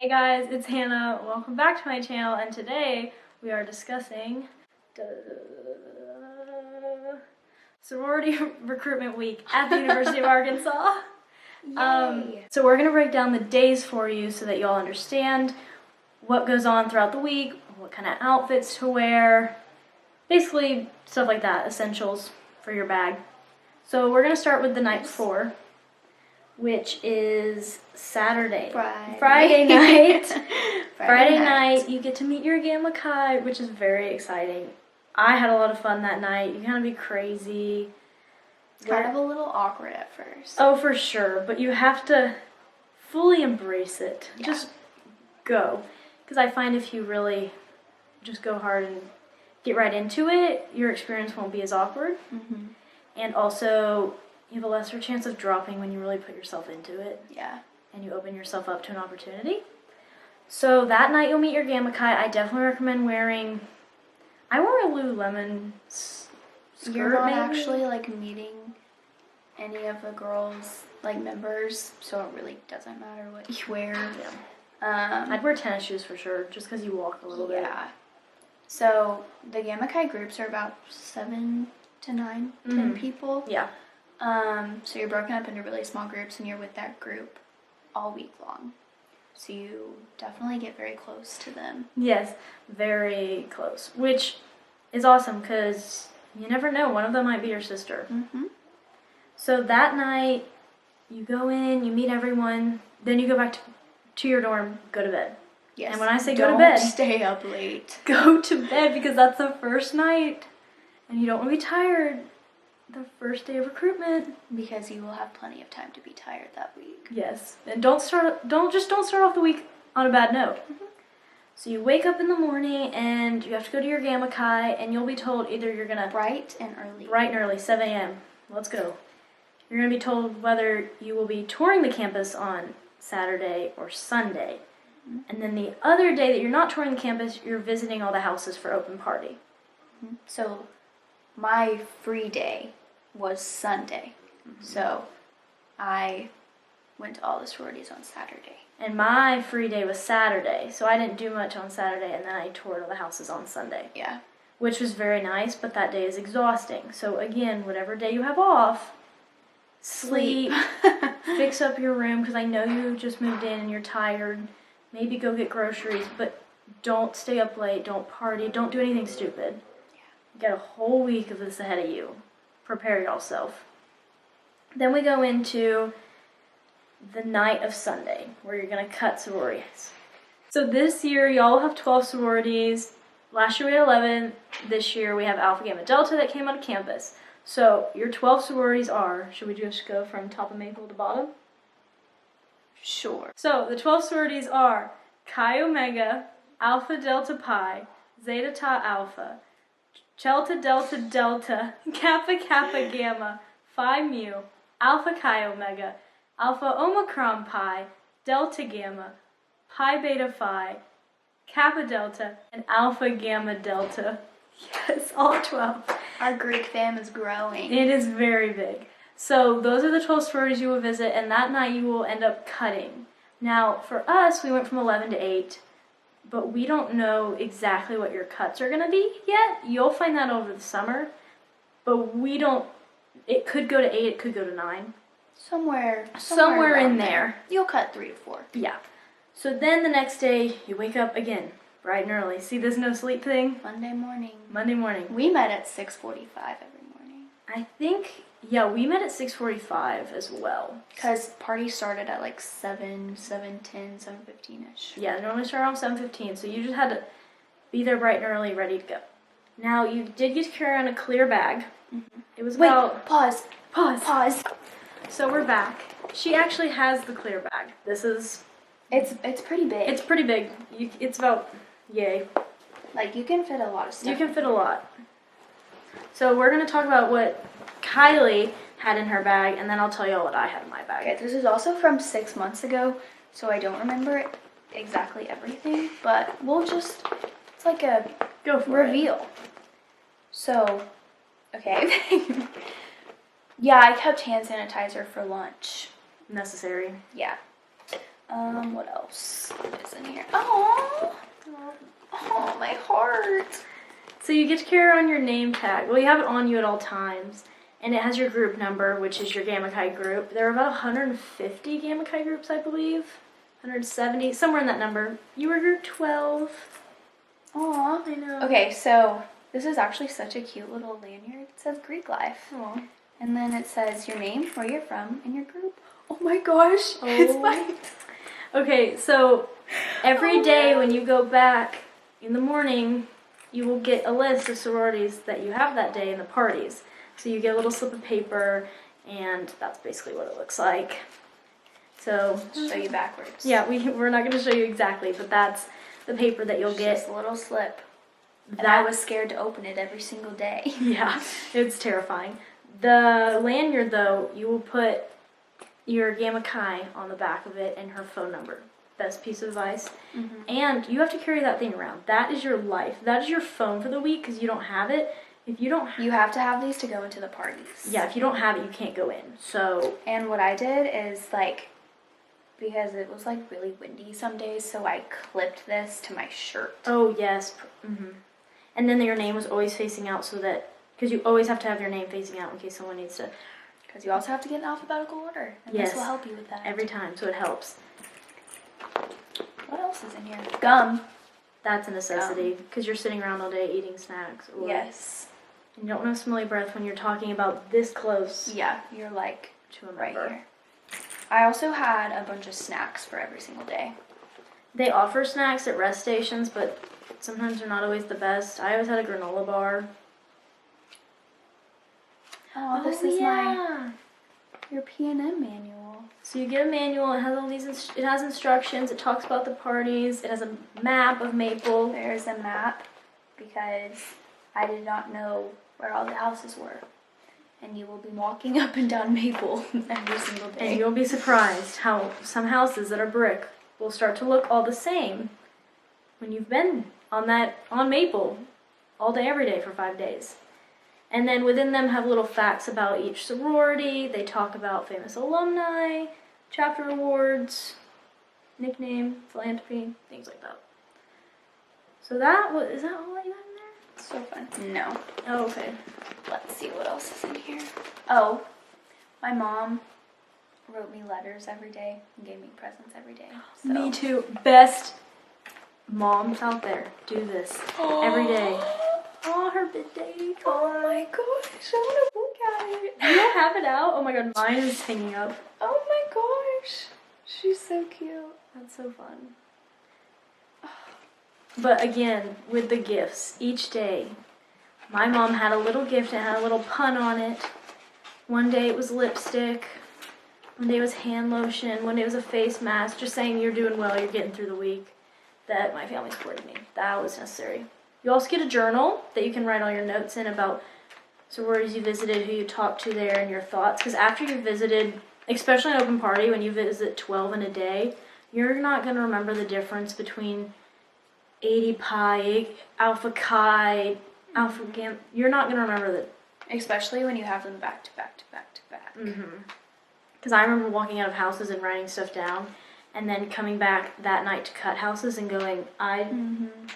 Hey guys, it's Hannah. Welcome back to my channel, and today we are discussing sorority recruitment week at the University of Arkansas. So we're going to break down the days for you so that you all understand what goes on throughout the week, what kind of outfits to wear, basically stuff like that, essentials for your bag. So we're going to start with the night before, which is Saturday. Friday night. Friday night, you get to meet your Gamma Chi, which is very exciting. I had a lot of fun that night. You kind of be crazy. Kind of a little awkward at first. Oh, for sure. But you have to fully embrace it. Yeah. Just go. Because I find if you really just go hard and get right into it, your experience won't be as awkward. Mm-hmm. And also, you have a lesser chance of dropping when you really put yourself into it. Yeah. And you open yourself up to an opportunity. So that night you'll meet your Gamma Chi. I definitely recommend wearing... I wore a Lululemon skirt. You're not maybe? actually meeting any of the girls members, so it really doesn't matter what you wear. Yeah. I'd wear tennis shoes for sure, just because you walk a little bit. Yeah. So the Gamma Chi groups are about 7 to 9, 10 people. Yeah. So you're broken up into really small groups, and you're with that group all week long. So you definitely get very close to them. Yes, very close, which is awesome because you never know. One of them might be your sister. Mm-hmm. So that night, you go in, you meet everyone, then you go back to your dorm, go to bed. Yes. And when I say go to Don't bed, stay up late. Go to bed because that's the first night, and you don't want to be tired the first day of recruitment. Because you will have plenty of time to be tired that week. Yes, and don't start off the week on a bad note. Mm-hmm. So you wake up in the morning and you have to go to your Gamma Chi, and you'll be told either you're gonna Bright and early, 7 a.m. Let's go. You're gonna be told whether you will be touring the campus on Saturday or Sunday, and then the other day that you're not touring the campus, you're visiting all the houses for open party. Mm-hmm. So my free day was Sunday. Mm-hmm. So I went to all the sororities on Saturday. And my free day was Saturday, so I didn't do much on Saturday, and then I toured all the houses on Sunday. Yeah. Which was very nice, but that day is exhausting. So again, whatever day you have off, sleep, fix up your room, because I know you just moved in and you're tired. Maybe go get groceries, but don't stay up late, don't party, don't do anything stupid. Yeah. You got a whole week of this ahead of you. Prepare yourself. Then we go into the night of Sunday, where you're going to cut sororities. So this year, y'all have 12 sororities. Last year we had 11. This year we have Alpha Gamma Delta that came out of campus. So your 12 sororities are, should we just go from top of maple to bottom? Sure. So the 12 sororities are Chi Omega, Alpha Delta Pi, Zeta Tau Alpha, Delta Delta Delta, Kappa Kappa Gamma, Phi Mu, Alpha Chi Omega, Alpha Omicron Pi, Delta Gamma, Pi Beta Phi, Kappa Delta, and Alpha Gamma Delta. Yes, all 12. Our Greek fam is growing. It is very big. So those are the 12 sororities you will visit, and that night you will end up cutting. Now, for us, we went from 11 to 8, but we don't know exactly what your cuts are going to be yet. You'll find that over the summer, but we don't. It could go to 8, it could go to 9. Somewhere in there. You'll cut 3 to 4. Yeah. So then the next day, you wake up again, bright and early. See this no sleep thing? Monday morning. We met at 6:45 every morning. I think, yeah, we met at 6:45 as well. Because party started at 7, 7:10, 7:15-ish. Yeah, they normally start around 7:15, so you just had to be there bright and early, ready to go. Now, you did get to carry on a clear bag. Mm-hmm. It was Wait, about... pause. So we're back. She actually has the clear bag. This is... It's pretty big. It's pretty big. It's about... Yay. You can fit a lot of stuff. You can fit a lot. So we're going to talk about what Kylie had in her bag, and then I'll tell you all what I had in my bag. Okay, this is also from 6 months ago, so I don't remember exactly everything, but we'll just, it's like a Go for reveal. it. So, okay. Yeah, I kept hand sanitizer for lunch. Necessary. Yeah. What else is in here? Oh, my heart. So you get to carry around your name tag. Well, you have it on you at all times. And it has your group number, which is your Gamma Chi group. There are about 150 Gamma Chi groups, I believe. 170, somewhere in that number. You were group 12. Aw. I know. Okay, so this is actually such a cute little lanyard. It says Greek life. Aw. And then it says your name, where you're from, and your group. Oh my gosh. It's my... Okay, so every day when you go back in the morning, you will get a list of sororities that you have that day in the parties. So you get a little slip of paper, and that's basically what it looks like. So show you backwards. Yeah, we're not going to show you exactly, but that's the paper that you'll get. Just a little slip. And I was scared to open it every single day. Yeah, it's terrifying. The lanyard, though, you will put your Gamma Chi on the back of it and her phone number. Best piece of advice. Mm-hmm. And you have to carry that thing around. That is your life. That is your phone for the week because you don't have it. If you don't, you have to have these to go into the parties. Yeah, if you don't have it, you can't go in. So. And what I did is because it was really windy some days, so I clipped this to my shirt. Oh yes. Mm-hmm. And then your name was always facing out so that because you always have to have your name facing out in case someone needs to. Because you also have to get in alphabetical order, and this will help you with that every time. So it helps. What else is in here? Gum. That's a necessity because you're sitting around all day eating snacks. Or, yes. And you don't know smelly breath when you're talking about this close. Yeah, you're to right here. I also had a bunch of snacks for every single day. They offer snacks at rest stations, but sometimes they're not always the best. I always had a granola bar. Oh, this is your P&M manual. So you get a manual. It has all these. It has instructions. It talks about the parties. It has a map of Maple. There's a map because I did not know where all the houses were. And you will be walking up and down Maple every single day. And you'll be surprised how some houses that are brick will start to look all the same when you've been on Maple all day, every day for 5 days. And then within them have little facts about each sorority. They talk about famous alumni, chapter awards, nickname, philanthropy, things like that. So is that all that you have in there? So fun. No. Oh, okay. Let's see what else is in here. Oh, my mom wrote me letters every day and gave me presents every day. So. Me too. Best moms out there do this every day. Oh, her birthday. Oh my gosh, I want to look at it. You don't have it out? Oh my god, mine is hanging up. Oh my gosh. She's so cute. That's so fun. But again, with the gifts, each day, my mom had a little gift and had a little pun on it. One day it was lipstick. One day it was hand lotion. One day it was a face mask. Just saying you're doing well, you're getting through the week. That my family supported me. That was necessary. You also get a journal that you can write all your notes in about sororities you visited, who you talked to there, and your thoughts. Because after you visited, especially an open party, when you visit 12 in a day, you're not going to remember the difference between 80 pi, alpha chi, alpha gamma. You're not going to remember that. Especially when you have them back to back to back to back. Because I remember walking out of houses and writing stuff down, and then coming back that night to cut houses and going,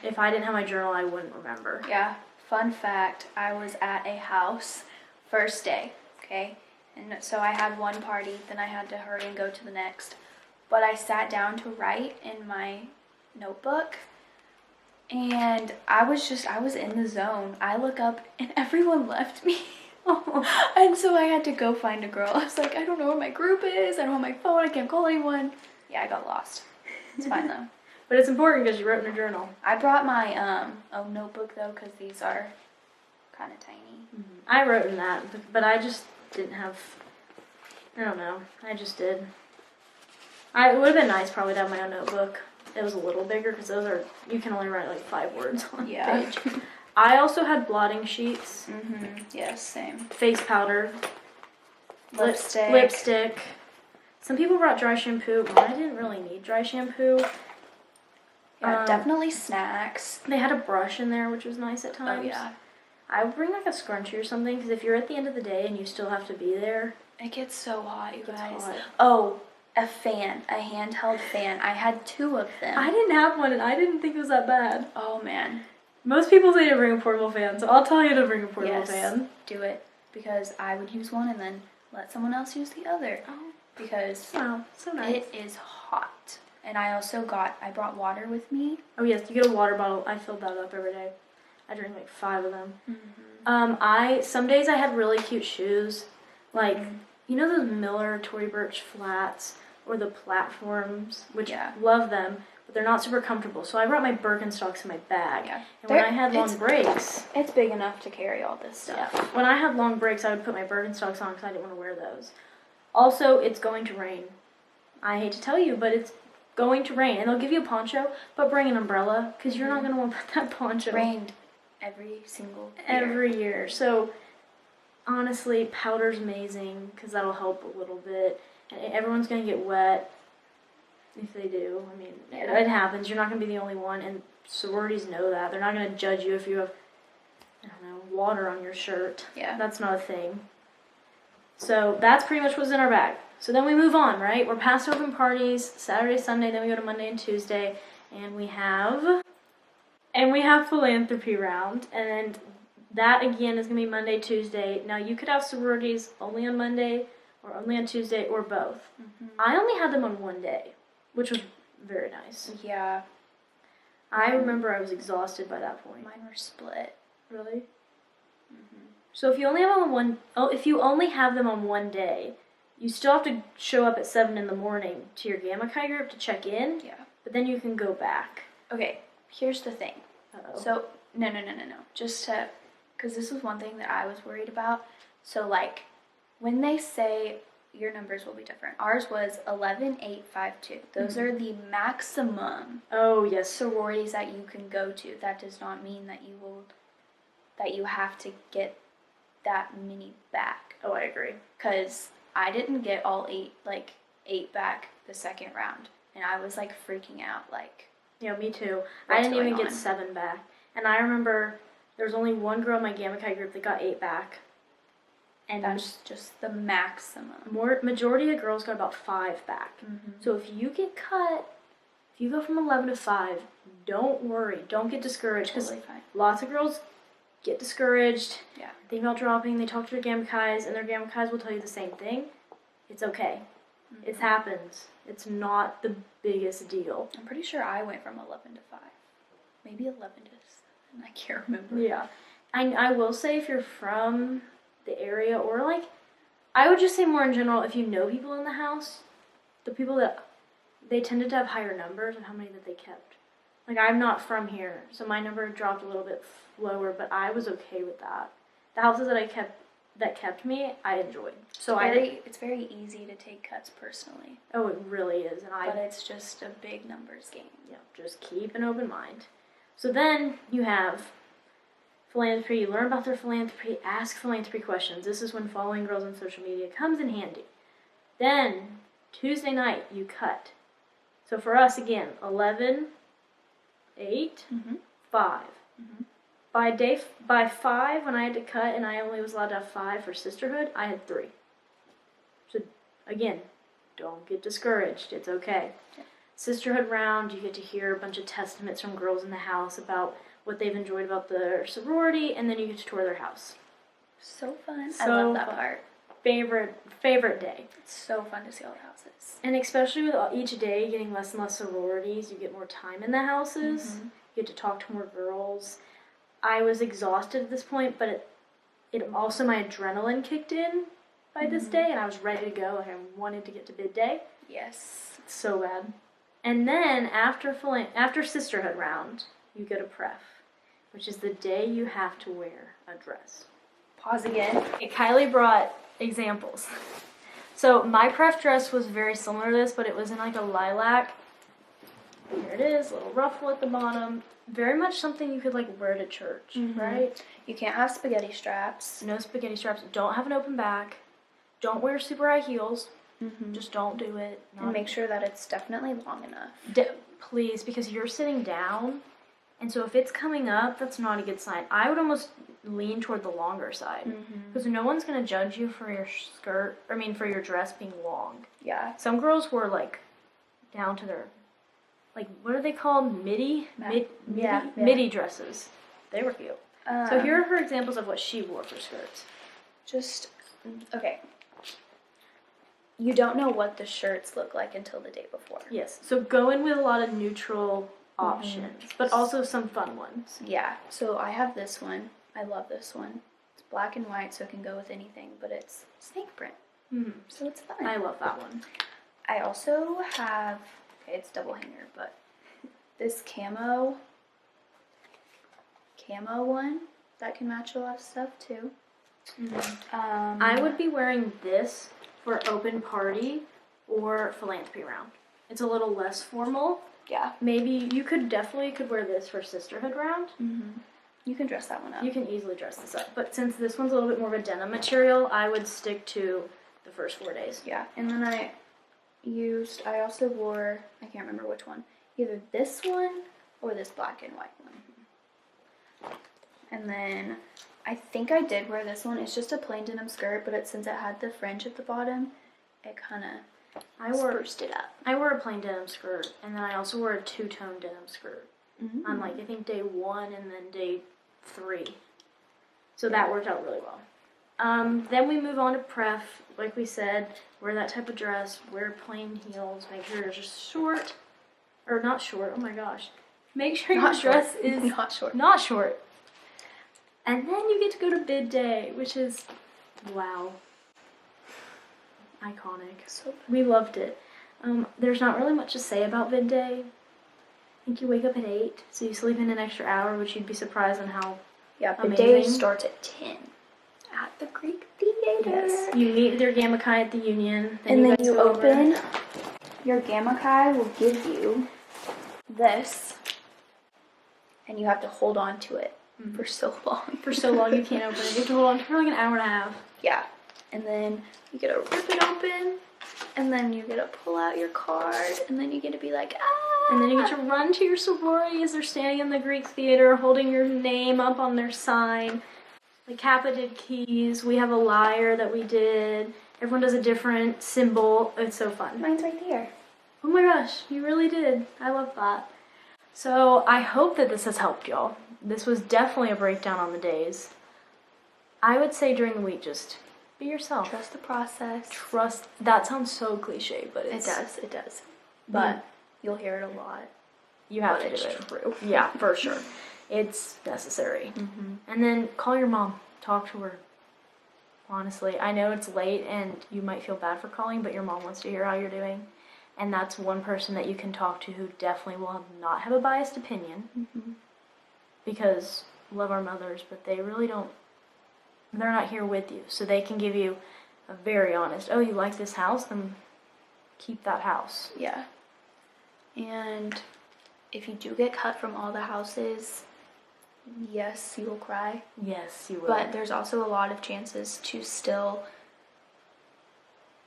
if I didn't have my journal, I wouldn't remember. Yeah. Fun fact, I was at a house first day, okay? And so I had one party, then I had to hurry and go to the next. But I sat down to write in my notebook, and I was in the zone. I look up, and everyone left me. And so I had to go find a girl. I was like, I don't know where my group is. I don't have my phone. I can't call anyone. Yeah, I got lost. It's fine, though. But it's important because you wrote in a journal. I brought my own notebook, though, because these are kind of tiny. I wrote in that, but I just didn't have... I don't know. I just did. It would have been nice probably to have my own notebook. It was a little bigger because those are... You can only write like 5 words on a page. I also had blotting sheets. Yes, same. Face powder. Lipstick. Lipstick. Some people brought dry shampoo. I didn't really need dry shampoo. Yeah, definitely snacks. They had a brush in there, which was nice at times. Oh, yeah. I would bring like a scrunchie or something, because if you're at the end of the day and you still have to be there... It gets so hot, you guys. Hot. Oh, a fan, a handheld fan. I had 2 of them. I didn't have one, and I didn't think it was that bad. Oh, man. Most people say to bring a portable fan, so I'll tell you to bring a portable fan. Do it, because I would use one and then let someone else use the other. Oh. Because Wow, so nice. it is hot. And I brought water with me. Oh yes, you get a water bottle. I filled that up every day. I drink like 5 of them. Some days I had really cute shoes, like you know those Miller Tory Burch flats or the platforms, which love them, but they're not super comfortable. So I brought my Birkenstocks in my bag. Yeah. And when I had long breaks, it's big enough to carry all this stuff. Yeah. When I had long breaks, I would put my Birkenstocks on because I didn't want to wear those. Also, it's going to rain. I hate to tell you, but it's going to rain. And they'll give you a poncho, but bring an umbrella because you're not going to want to put that poncho. Rained every single year. Every year. So, honestly, powder's amazing because that'll help a little bit. And everyone's going to get wet if they do. I mean, it happens. You're not going to be the only one. And sororities know that. They're not going to judge you if you have, I don't know, water on your shirt. Yeah. That's not a thing. So that's pretty much what's in our bag. So then we move on, right? We're past open parties, Saturday, Sunday, then we go to Monday and Tuesday, and we have philanthropy round, and that again is gonna be Monday, Tuesday. Now you could have sororities only on Monday, or only on Tuesday, or both. I only had them on one day, which was very nice. Yeah. I remember I was exhausted by that point. Mine were split. Really? So if you only have them on one day, you still have to show up at 7 in the morning to your Gamma Chi group to check in. Yeah. But then you can go back. Okay, here's the thing. Uh-oh. So, no. Just to, because this was one thing that I was worried about. So, like, when they say your numbers will be different, ours was 11, 8, 5, 2. Those are the maximum sororities that you can go to. That does not mean that you have to get that many back. Oh, I agree. Because I didn't get all 8 back the second round. And I was, like, freaking out, like... Yeah, me too. I didn't even get 7 back. And I remember there was only one girl in my Gamma Chi group that got 8 back. And that's just the maximum. Majority of girls got about 5 back. So if you get cut, if you go from 11 to 5, don't worry. Don't get discouraged. Because lots of girls get discouraged. Yeah. Think about dropping. They talk to their Gamma Chis, and their Gamma Chis will tell you the same thing. It's okay. It happens. It's not the biggest deal. I'm pretty sure I went from 11 to 5. Maybe 11 to 7. I can't remember. Yeah. I will say if you're from the area, or like, I would just say more in general, if you know people in the house, the people that, they tended to have higher numbers of how many that they kept. Like, I'm not from here, so my number dropped a little bit lower, but I was okay with that. The houses that kept me, I enjoyed. So it's very easy to take cuts personally. Oh, it really is, but it's just a big numbers game. Yeah, just keep an open mind. So then you have philanthropy. You learn about their philanthropy. Ask philanthropy questions. This is when following girls on social media comes in handy. Then Tuesday night you cut. So for us again, 11, 8, 5. By 5, when I had to cut and I only was allowed to have 5 for sisterhood, I had 3. So again, don't get discouraged. It's okay. Yeah. Sisterhood round, you get to hear a bunch of testaments from girls in the house about what they've enjoyed about their sorority, and then you get to tour their house. So fun. I love that part. Favorite day. It's so fun to see all the houses. And especially with each day getting less and less sororities, you get more time in the houses. You get to talk to more girls. I was exhausted at this point, but it also, my adrenaline kicked in by this day, and I was ready to go. Like, I wanted to get to bid day. Yes. It's so bad. And then after sisterhood round, you go to pref, which is the day you have to wear a dress. Pause again. Okay, Kylie brought examples. So my pref dress was very similar to this, but it was in like a lilac. Here it is, a little ruffle at the bottom. Very much something you could like wear to church, right? You can't have spaghetti straps. No spaghetti straps. Don't have an open back. Don't wear super high heels. Just don't do it. And make sure that it's definitely long enough. Please, because you're sitting down, and so if it's coming up, that's not a good sign. I would almost lean toward the longer side. Mm-hmm. Because no one's going to judge you for your for your dress being long. Yeah. Some girls were like down to their, like, what are they called? Midi dresses. They were cute. So here are her examples of what she wore for skirts. Okay. You don't know what the shirts look like until the day before. Yes. So go in with a lot of neutral options, but also some fun ones. Yeah. So I have this one. I love this one. It's black and white, so it can go with anything, but it's snake print. Mm-hmm. So it's fun. I love that one. I also have, okay, it's double hanger, but this camo one that can match a lot of stuff too. Mm-hmm. I would be wearing this for open party or philanthropy round. It's a little less formal. Yeah. Maybe you could wear this for sisterhood round. Mm-hmm. You can dress that one up. You can easily dress this up. But since this one's a little bit more of a denim material, I would stick to the first 4 days. Yeah. And then I also wore, I can't remember which one, either this one or this black and white one. And then I think I did wear this one. It's just a plain denim skirt, but since it had the fringe at the bottom, it kind of spruced it up. I wore a plain denim skirt, and then I also wore a two-tone denim skirt. Mm-hmm. On, like, I think day 1 and then day 3. So that worked out really well. Then we move on to pref. Like we said, wear that type of dress, wear plain heels, make sure it's just short, or not short, oh my gosh. Make sure your dress is not short. And then you get to go to bid day, which is, wow, iconic. So we loved it. There's not really much to say about bid day. I think you wake up at 8, so you sleep in an extra hour, which you'd be surprised on how bid day starts at 10 at the Greek Theater. Yes. You meet with your Gamma Chi at the Union. And then you open. Your Gamma Chi will give you this, and you have to hold on to it for so long. For so long you can't open it. You have to hold on for like an hour and a half. Yeah. And then you get to rip it open, and then you get to pull out your card, and then you get to be like, ah! And then you get to run to your sorority as they're standing in the Greek Theater holding your name up on their sign. Like Kappa did keys, we have a lyre that we did. Everyone does a different symbol. It's so fun. Mine's right there. Oh my gosh, you really did. I love that. So I hope that this has helped y'all. This was definitely a breakdown on the days. I would say during the week, just be yourself. Trust the process. That sounds so cliche, but it does. But you'll hear it a lot. You have to do it. It's true. Yeah, for sure. It's necessary. Mm-hmm. And then call your mom. Talk to her. Honestly, I know it's late and you might feel bad for calling, but your mom wants to hear how you're doing. And that's one person that you can talk to who definitely will not have a biased opinion. Mm-hmm. Because love our mothers, but they really don't. They're not here with you. So they can give you a very honest, oh, you like this house? Then keep that house. Yeah. And if you do get cut from all the houses, yes, you will cry. Yes, you will. But there's also a lot of chances to still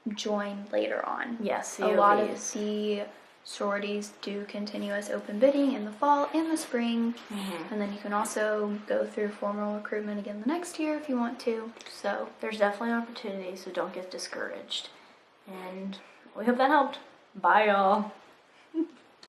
join later on. Yes, a lot of the sororities do continuous open bidding in the fall and the spring. Mm-hmm. And then you can also go through formal recruitment again the next year if you want to. So there's definitely opportunities, so don't get discouraged. And we hope that helped. Bye, y'all.